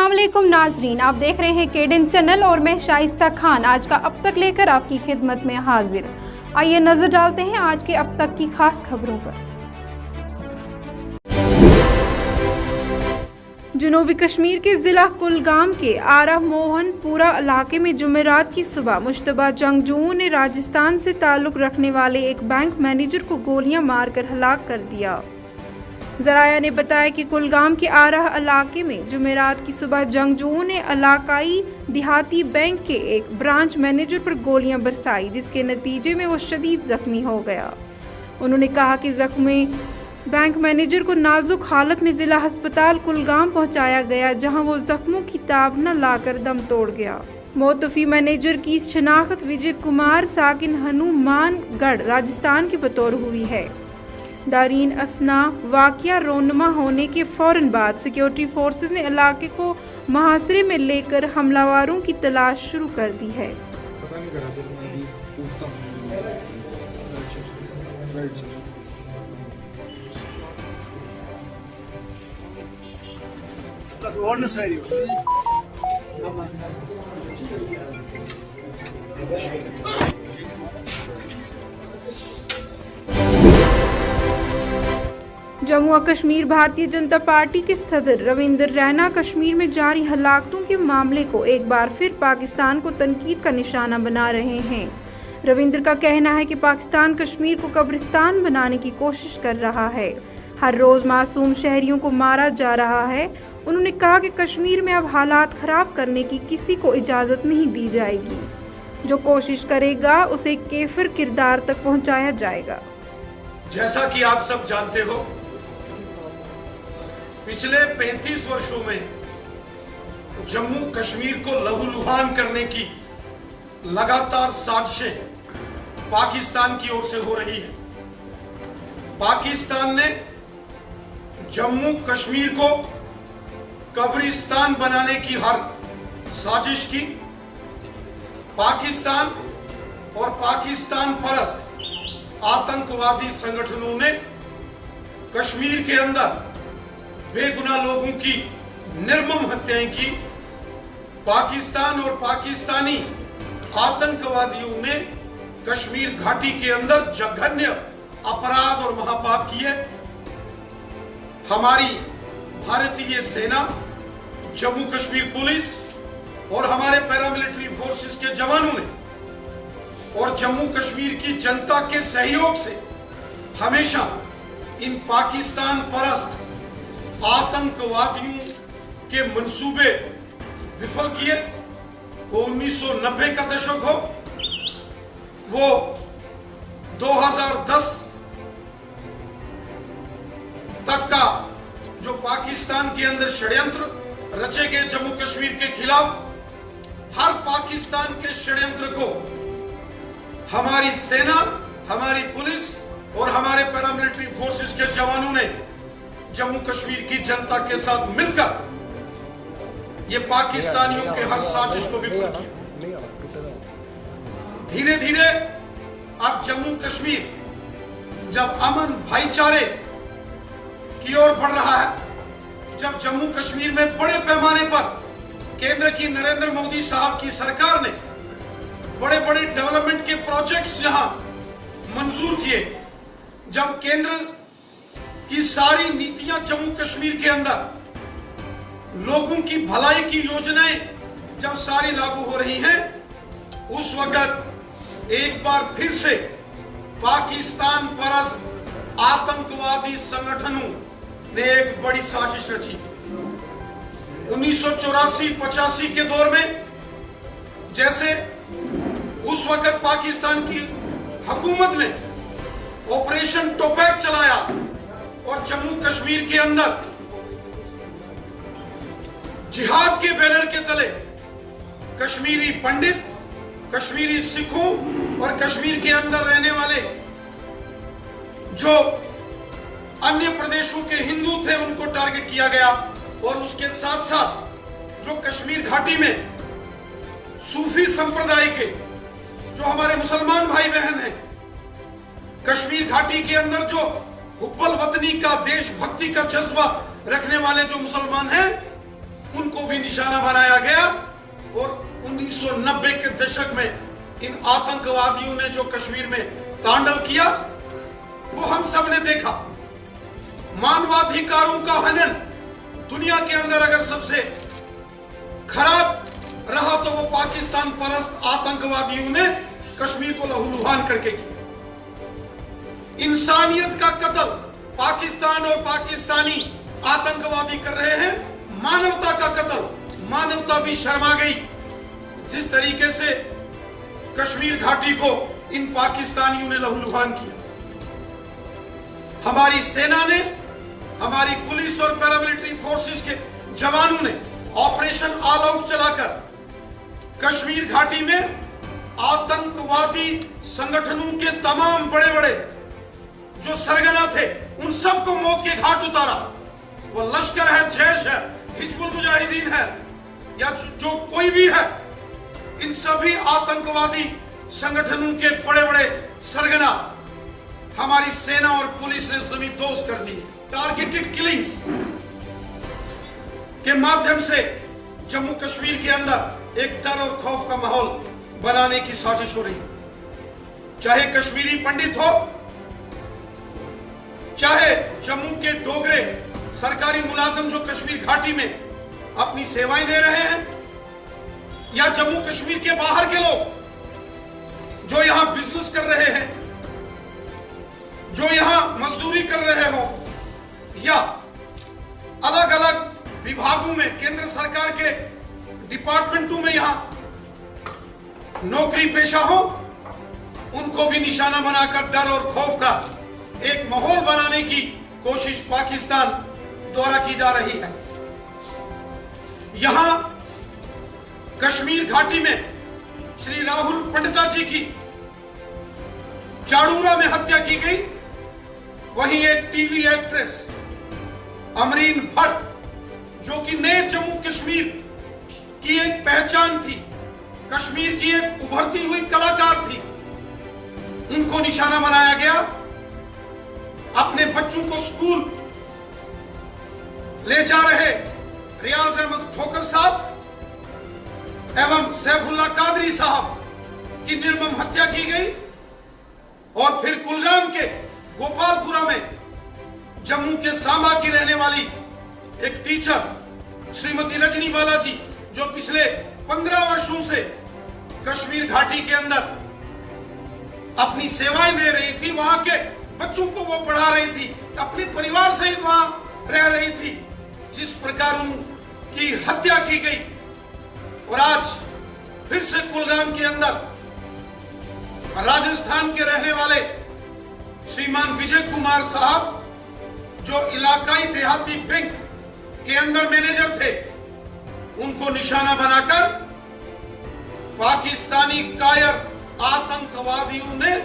अस्सलाम वालेकुम नाजरीन, आप देख रहे हैं केडेन चैनल और मैं शाइस्ता खान आज का अब तक लेकर आपकी खिदमत में हाजिर। आइए नजर डालते हैं आज के अब तक की खास खबरों पर। जनूबी कश्मीर के जिला कुलगाम के आरा मोहनपुरा इलाके में जुमेरात की सुबह मुश्तबा जंगजुओं ने राजस्थान से ताल्लुक रखने वाले एक बैंक मैनेजर को गोलियां मारकर हलाक कर दिया। जराया ने बताया कि कुलगाम के आरह इलाके में जुमेरात की सुबह जंगजुओं ने इलाकाई देहाती बैंक के एक ब्रांच मैनेजर पर गोलियां बरसाई, जिसके नतीजे में वो शदीद जख्मी हो गया। उन्होंने कहा कि जख्मी बैंक मैनेजर को नाजुक हालत में जिला अस्पताल कुलगाम पहुंचाया गया, जहां वो जख्मों की ताब न लाकर दम तोड़ गया। मोतफी मैनेजर की शनाख्त विजय कुमार साकिन हनुमानगढ़ राजस्थान के बतौर हुई है। दारीन असना वाकया रोनमा होने के फौरन बाद सिक्योरिटी फोर्सेस ने इलाके को मुहासरे में लेकर हमलावरों की तलाश शुरू कर दी है। जम्मू और कश्मीर भारतीय जनता पार्टी के सदर रविंद्र रैना कश्मीर में जारी हलाकतों के मामले को एक बार फिर पाकिस्तान को तनकीद का निशाना बना रहे हैं। रविंद्र का कहना है कि पाकिस्तान कश्मीर को कब्रिस्तान बनाने की कोशिश कर रहा है। हर रोज मासूम शहरियों को मारा जा रहा है। उन्होंने कहा कि कश्मीर में अब हालात खराब करने की किसी को इजाजत नहीं दी जाएगी। जो कोशिश करेगा उसे केफर किरदार तक पहुंचाया जाएगा। जैसा कि आप सब जानते हो, पिछले 35 वर्षों में जम्मू कश्मीर को लहूलुहान करने की लगातार साजिशें पाकिस्तान की ओर से हो रही है। पाकिस्तान ने जम्मू कश्मीर को कब्रिस्तान बनाने की हर साजिश की। पाकिस्तान और पाकिस्तान परस्त आतंकवादी संगठनों ने कश्मीर के अंदर बेगुनाह लोगों की निर्मम हत्याएं की। पाकिस्तान और पाकिस्तानी आतंकवादियों ने कश्मीर घाटी के अंदर जघन्य अपराध और महापाप किए। हमारी भारतीय सेना, जम्मू कश्मीर पुलिस और हमारे पैरामिलिट्री फोर्सेस के जवानों ने और जम्मू कश्मीर की जनता के सहयोग से हमेशा इन पाकिस्तान परस्त आतंकवादियों के मंसूबे विफल किए। वो 1990 का दशक हो, वो 2010 तक का जो पाकिस्तान के अंदर षड्यंत्र रचे गए जम्मू कश्मीर के खिलाफ, हर पाकिस्तान के षड्यंत्र को हमारी सेना, हमारी पुलिस और हमारे पैरामिलिट्री फोर्सेस के जवानों ने जम्मू कश्मीर की जनता के साथ मिलकर ये पाकिस्तानियों के हर साजिश को विफल किया। धीरे धीरे अब जम्मू कश्मीर जब अमन भाईचारे की ओर बढ़ रहा है, जब जम्मू कश्मीर में बड़े पैमाने पर केंद्र की नरेंद्र मोदी साहब की सरकार ने बड़े बड़े डेवलपमेंट के प्रोजेक्ट्स जहां मंजूर किए, जब केंद्र की सारी नीतियां जम्मू कश्मीर के अंदर लोगों की भलाई की योजनाएं जब सारी लागू हो रही हैं, उस वक्त एक बार फिर से पाकिस्तान परस्त आतंकवादी संगठनों ने एक बड़ी साजिश रची। 1984-85 के दौर में जैसे उस वक्त पाकिस्तान की हुकूमत ने ऑपरेशन टोपैक चलाया और जम्मू कश्मीर के अंदर जिहाद के बैनर के तले कश्मीरी पंडित, कश्मीरी सिखों और कश्मीर के अंदर रहने वाले जो अन्य प्रदेशों के हिंदू थे उनको टारगेट किया गया। और उसके साथ साथ जो कश्मीर घाटी में सूफी संप्रदाय के जो हमारे मुसलमान भाई बहन हैं, कश्मीर घाटी के अंदर जो हुब्बुल वतनी का, देशभक्ति का जज्बा रखने वाले जो मुसलमान हैं, उनको भी निशाना बनाया गया। और 1990 के दशक में इन आतंकवादियों ने जो कश्मीर में तांडव किया वो हम सब ने देखा। मानवाधिकारों का हनन दुनिया के अंदर अगर सबसे खराब रहा तो वो पाकिस्तान परस्त आतंकवादियों ने कश्मीर को लहूलुहान करके किया। इंसानियत का कत्ल पाकिस्तान और पाकिस्तानी आतंकवादी कर रहे हैं। मानवता का कत्ल, मानवता भी शर्मा गई जिस तरीके से कश्मीर घाटी को इन पाकिस्तानियों ने लहूलुहान किया। हमारी सेना ने, हमारी पुलिस और पैरामिलिट्री फोर्सेस के जवानों ने ऑपरेशन ऑल आउट चलाकर कश्मीर घाटी में आतंकवादी संगठनों के तमाम बड़े बड़े जो सरगना थे उन सबको मौत के घाट उतारा। वो लश्कर है, जैश है, हिजबुल मुजाहिदीन है या जो कोई भी है, इन सभी आतंकवादी संगठनों के बड़े बड़े सरगना हमारी सेना और पुलिस ने जमींदोज कर दी। टारगेटेड किलिंग्स के माध्यम से जम्मू कश्मीर के अंदर एक डर और खौफ का माहौल बनाने की साजिश हो रही है। चाहे कश्मीरी पंडित हो, चाहे जम्मू के डोगरे सरकारी मुलाजिम जो कश्मीर घाटी में अपनी सेवाएं दे रहे हैं, या जम्मू कश्मीर के बाहर के लोग जो यहां बिजनेस कर रहे हैं, जो यहां मजदूरी कर रहे हो, या अलग अलग विभागों में केंद्र सरकार के डिपार्टमेंटों में यहां नौकरी पेशा हो, उनको भी निशाना बनाकर डर और खौफ का एक माहौल बनाने की कोशिश पाकिस्तान द्वारा की जा रही है। यहां कश्मीर घाटी में श्री राहुल पंडिता जी की जाडूरा में हत्या की गई। वहीं एक टीवी एक्ट्रेस अमरीन भट्ट जो कि नए जम्मू कश्मीर की एक पहचान थी, कश्मीर की एक उभरती हुई कलाकार थी, उनको निशाना बनाया गया। अपने बच्चों को स्कूल ले जा रहे रियाज अहमद ठोकर साहब एवं सैफुल्लाह कादरी साहब की निर्मम हत्या की गई। और फिर कुलगाम के गोपालपुरा में जम्मू के सांबा की रहने वाली एक टीचर श्रीमती रजनी बालाजी जो पिछले 15 वर्षों से कश्मीर घाटी के अंदर अपनी सेवाएं दे रही थी, वहां के बच्चों को वो पढ़ा रही थी, अपने परिवार सहित वहां रह रही थी, जिस प्रकार उनकी हत्या की गई। और आज फिर से कुलगाम के अंदर राजस्थान के रहने वाले श्रीमान विजय कुमार साहब जो इलाकाई देहाती बैंक के अंदर मैनेजर थे, उनको निशाना बनाकर पाकिस्तानी कायर आतंकवादियों ने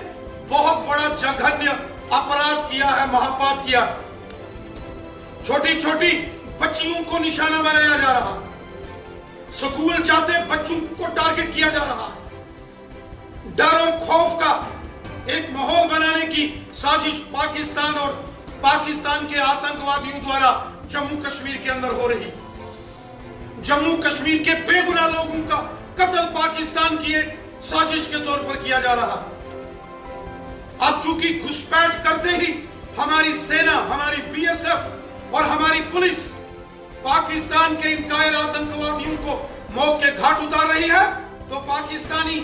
बहुत बड़ा जघन्य अपराध किया है, महापाप किया। छोटी छोटी बच्चियों को निशाना बनाया जा रहा, स्कूल जाते बच्चों को टारगेट किया जा रहा, डर और खौफ का एक माहौल बनाने की साजिश पाकिस्तान और पाकिस्तान के आतंकवादियों द्वारा जम्मू कश्मीर के अंदर हो रही। जम्मू कश्मीर के बेगुनाह लोगों का कत्ल पाकिस्तान की एक साजिश के तौर पर किया जा रहा। अब चूंकि घुसपैठ करते ही हमारी सेना, हमारी बीएसएफ और हमारी पुलिस पाकिस्तान के इन कायर आतंकवादियों को मौत के घाट उतार रही है, तो पाकिस्तानी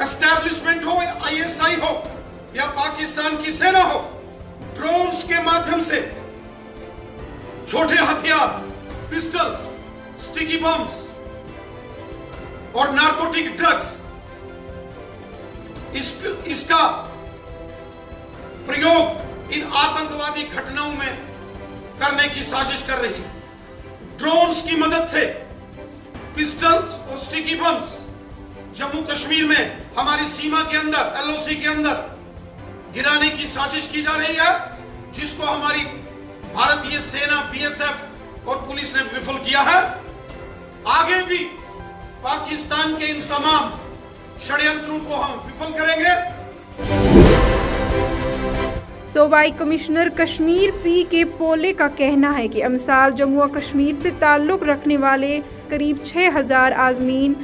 एस्टैब्लिशमेंट हो, आईएसआई हो या पाकिस्तान की सेना हो, ड्रोन्स के माध्यम से छोटे हथियार, पिस्टल्स, स्टिकी बम्स और नार्कोटिक ड्रग्स इसका प्रयोग इन आतंकवादी घटनाओं में करने की साजिश कर रही है। ड्रोन्स की मदद से पिस्टल्स और स्टिकी बम्स जम्मू कश्मीर में हमारी सीमा के अंदर, एलओसी के अंदर गिराने की साजिश की जा रही है, जिसको हमारी भारतीय सेना, बीएसएफ और पुलिस ने विफल किया है। आगे भी पाकिस्तान के इन तमाम षड्यंत्रों को हम विफल करेंगे। सूबाई कमिश्नर कश्मीर पी के पोले का कहना है कि अमसाल जम्मू और कश्मीर से ताल्लुक़ रखने वाले करीब 6000 आज़मीन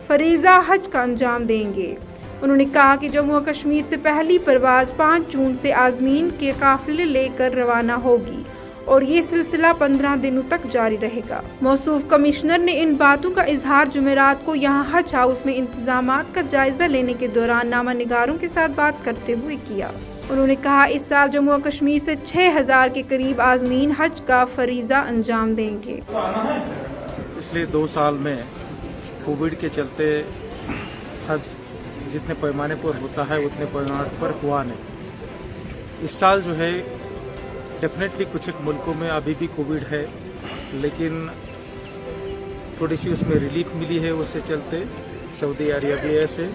फरीज़ा हज का अंजाम देंगे। उन्होंने कहा कि जम्मू और कश्मीर से पहली परवाज़ 5 जून से आज़मीन के काफ़िले लेकर रवाना होगी और ये सिलसिला 15 दिनों तक जारी रहेगा। मौसूफ कमिश्नर ने इन बातों का इजहार जुमेरात को यहाँ हज हाउस में इंतजामात का जायजा लेने के दौरान नामा निगारों के साथ बात करते हुए किया। उन्होंने कहा इस साल जम्मू और कश्मीर से 6000 के करीब आज़मीन हज का फरीज़ा अंजाम देंगे। पिछले 2 साल में कोविड के चलते हज जितने पैमाने पर होता है उतने पैमाने पर हुआ नहीं। इस साल जो है डेफिनेटली कुछ एक मुल्कों में अभी भी कोविड है, लेकिन थोड़ी सी उसमें रिलीफ मिली है। उससे चलते सऊदी अरेबिया से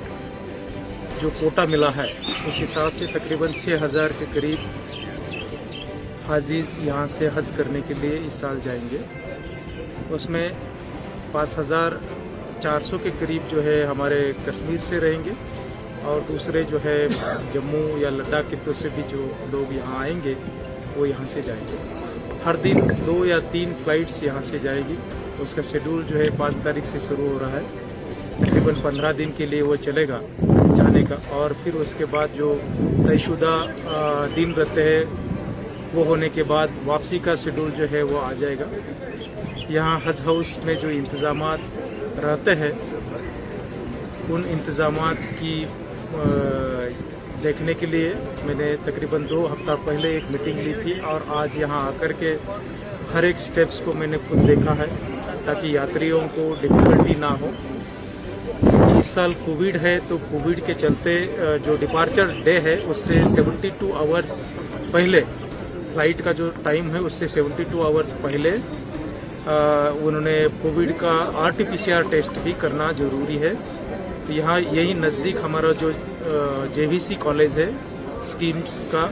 जो कोटा मिला है उस हिसाब से तकरीबन 6000 के करीब हाजीज यहाँ से हज करने के लिए इस साल जाएंगे। उसमें 5400 के करीब जो है हमारे कश्मीर से रहेंगे और दूसरे जो है जम्मू या लद्दाख की तरफ से भी जो लोग यहाँ आएंगे वो यहाँ से जाएंगे। हर दिन 2 या 3 फ्लाइट्स यहाँ से जाएगी। उसका शेड्यूल जो है 5 तारीख से शुरू हो रहा है, तकरीबन 15 दिन के लिए वो चलेगा जाने का, और फिर उसके बाद जो तयशुदा दिन रहते हैं वो होने के बाद वापसी का शेड्यूल जो है वो आ जाएगा। यहाँ हज हाउस में जो इंतज़ामात रहते हैं उन इंतज़ामात की देखने के लिए मैंने तकरीबन 2 हफ्ता पहले एक मीटिंग ली थी और आज यहाँ आकर के हर एक स्टेप्स को मैंने खुद देखा है ताकि यात्रियों को डिफ़िकल्टी ना हो। इस साल कोविड है तो कोविड के चलते जो डिपार्चर डे है उससे 72 आवर्स पहले, फ्लाइट का जो टाइम है उससे 72 आवर्स पहले उन्होंने कोविड का RT-PCR टेस्ट भी करना ज़रूरी है। तो यहाँ यही नज़दीक हमारा जो JVC कॉलेज है स्कीम्स का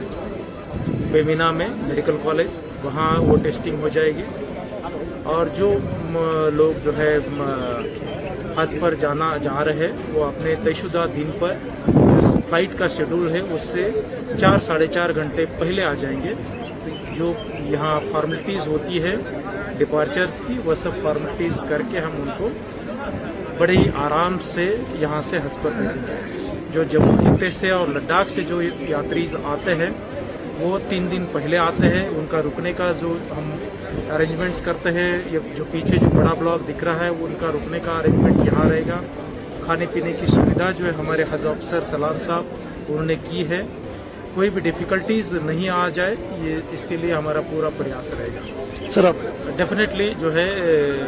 बेमिना में मेडिकल कॉलेज, वहाँ वो टेस्टिंग हो जाएगी। और जो लोग जो है हज पर जा रहे हैं वो अपने तयशुदा दिन पर जो फ्लाइट का शेड्यूल है उससे 4 साढ़े 4 घंटे पहले आ जाएंगे। जो यहाँ फॉर्मेलिटीज़ होती है डिपार्चर्स की वो सब फॉर्मेलिटीज़ करके हम उनको बड़े ही आराम से यहाँ से हज पर भेजेंगे। जो जम्मू खित्ते से और लद्दाख से जो यात्री आते हैं वो 3 दिन पहले आते हैं। उनका रुकने का जो हम अरेंजमेंट्स करते हैं, ये जो पीछे जो बड़ा ब्लॉक दिख रहा है उनका रुकने का अरेंजमेंट यहाँ रहेगा। खाने पीने की सुविधा जो है हमारे हज अफसर सलाम साहब उन्होंने की है। कोई भी डिफ़िकल्टीज नहीं आ जाए ये इसके लिए हमारा पूरा प्रयास रहेगा। सर आप डेफिनेटली जो है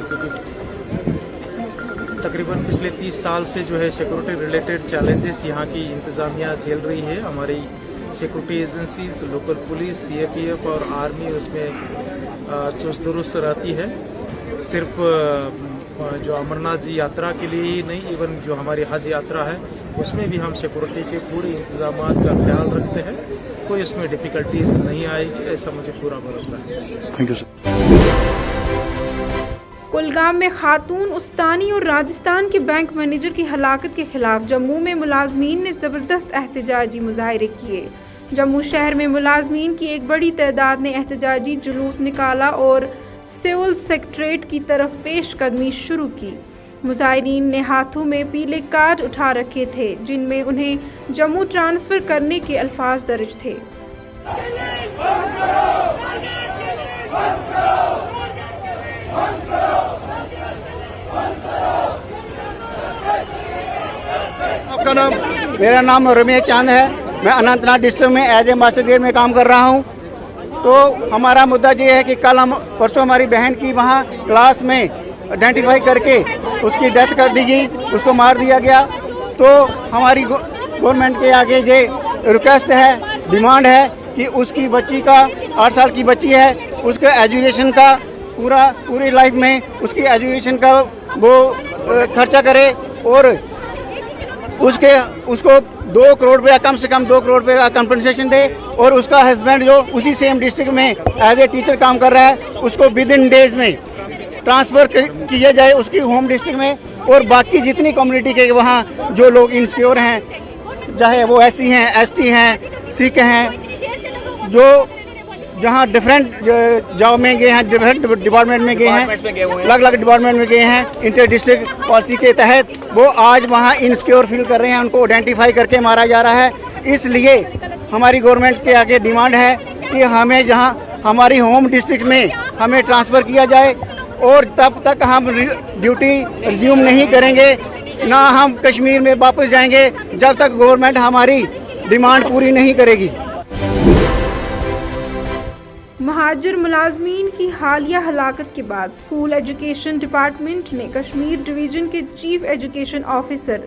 क्योंकि तकरीबन पिछले 30 साल से जो है सिक्योरिटी रिलेटेड चैलेंजेस यहाँ की इंतज़ामिया झेल रही है। हमारी security agencies, local police, CAPF और आर्मी उसमें चुस्त दुरुस्त रहती है। सिर्फ जो अमरनाथ जी यात्रा के लिए ही नहीं, इवन जो हमारी हज यात्रा है उसमें भी हम सिक्योरिटी के पूरे इंतजाम का ख्याल रखते हैं। कोई उसमें डिफ़िकल्टीज नहीं आएगी, ऐसा मुझे पूरा भरोसा है। Thank you sir. कुलगाम में खातून उस्तानी और राजस्थान के बैंक मैनेजर की हलाकत के खिलाफ जम्मू में मुलाजमीन ने ज़बरदस्त एहतजाजी मुजाहरे किए। जम्मू शहर में मुलाजमीन की एक बड़ी तादाद ने एहतजाजी जुलूस निकाला और सिविल सेक्रेटरीट की तरफ पेशकदमी शुरू की। मुजाहिरीन ने हाथों में पीले कार्ड उठा रखे थे जिनमें उन्हें जम्मू ट्रांसफ़र करने के अल्फाज दर्ज थे। आपका नाम? मेरा नाम रमेश चांद है। मैं अनंतनाग डिस्ट्रिक्ट में एज ए मास्टर ग्रेड में काम कर रहा हूं। तो हमारा मुद्दा ये है कि कल परसों हमारी बहन की वहां क्लास में आइडेंटिफाई करके उसकी डेथ कर दी गई, उसको मार दिया गया। तो हमारी गवर्नमेंट के आगे ये रिक्वेस्ट है, डिमांड है कि उसकी बच्ची का 8 साल की बच्ची है, उसके एजुकेशन का पूरी लाइफ में उसकी एजुकेशन का वो खर्चा करे और उसको 2 करोड़ रुपया, कम से कम 2 करोड़ रुपये का कंपनसेशन दे। और उसका हस्बैंड जो उसी सेम डिस्ट्रिक्ट में एज ए टीचर काम कर रहा है उसको विद इन डेज में ट्रांसफ़र किया जाए उसकी होम डिस्ट्रिक्ट में। और बाकी जितनी कम्युनिटी के वहाँ जो लोग इनसिक्योर हैं, चाहे वो SC हैं, ST हैं, सिख हैं, जो जहाँ डिफरेंट जॉब में गए हैं, डिफरेंट डिपार्टमेंट में गए हैं, अलग अलग डिपार्टमेंट में गए हैं, इंटर डिस्ट्रिक्ट पॉलिसी के तहत वो आज वहाँ इनसिक्योर फील कर रहे हैं, उनको आइडेंटिफाई करके मारा जा रहा है। इसलिए हमारी गवर्नमेंट के आगे डिमांड है कि हमें जहाँ हमारी होम डिस्ट्रिक्ट में हमें ट्रांसफ़र किया जाए और तब तक हम ड्यूटी रिज्यूम नहीं करेंगे, ना हम कश्मीर में वापस जाएंगे जब तक गवर्नमेंट हमारी डिमांड पूरी नहीं करेगी। महाजर मुलाजमीन की हालिया हलाकत के बाद स्कूल एजुकेशन डिपार्टमेंट ने कश्मीर डिवीजन के चीफ एजुकेशन ऑफिसर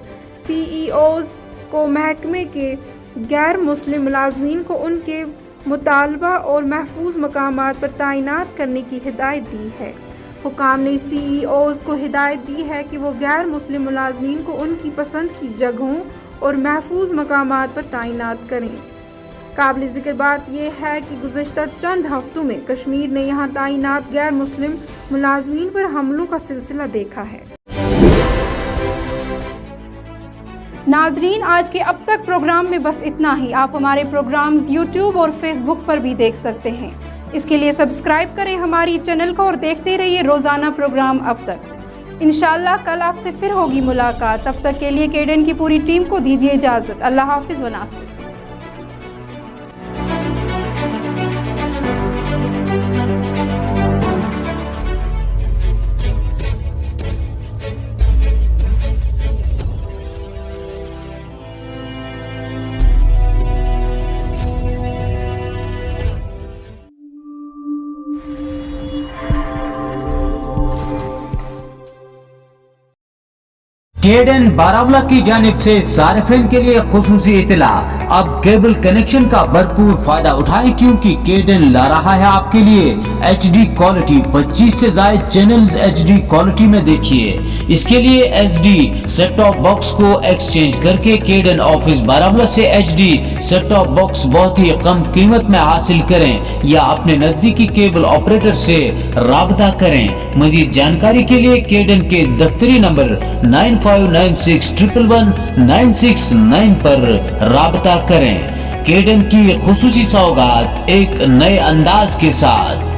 CEOs को महकमे के गैर मुस्लिम मुलाजमीन को उनके मुतालबा और महफूज मकामात पर तैनात करने की हिदायत दी है। हुकाम ने CEOs को हिदायत दी है कि वो गैर मुस्लिम मुलाजमीन को उनकी पसंद की जगहों और महफूज मकामात पर तैनात करें। काबिल जिक्र बात यह है कि गुज़श्ता चंद हफ्तों में कश्मीर ने यहाँ तैनात गैर मुस्लिम मुलाजमीन पर हमलों का सिलसिला देखा है। नाजरीन, आज के अब तक प्रोग्राम में बस इतना ही। आप हमारे प्रोग्राम्स YouTube और Facebook पर भी देख सकते हैं। इसके लिए सब्सक्राइब करें हमारी चैनल को और देखते रहिए रोज़ाना प्रोग्राम अब तक। इंशाल्लाह कल आपसे फिर होगी मुलाकात। तब तक के लिए केडन की पूरी टीम को दीजिए इजाज़त। अल्लाह हाफिज़ व नासिर। केडन बारामुला की जानिब से सारिफिन के लिए खुसूसी इतला, अब केबल कनेक्शन का भरपूर फायदा उठाएं क्योंकि केडन ला रहा है आपके लिए HD क्वालिटी। 25 से ज्यादा चैनल्स HD क्वालिटी में देखिए। इसके लिए SD सेट टॉप बॉक्स को एक्सचेंज करके केडन ऑफिस बारामुला से HD सेट टॉप बॉक्स बहुत ही कम कीमत में हासिल करें या अपने नजदीकी केबल ऑपरेटर से राब्ता करें। मजीद जानकारी के लिए केडन के दफ्तरी नंबर 9596111969 पर राब्ता करें। केडन की खुसूसी सौगात एक नए अंदाज के साथ।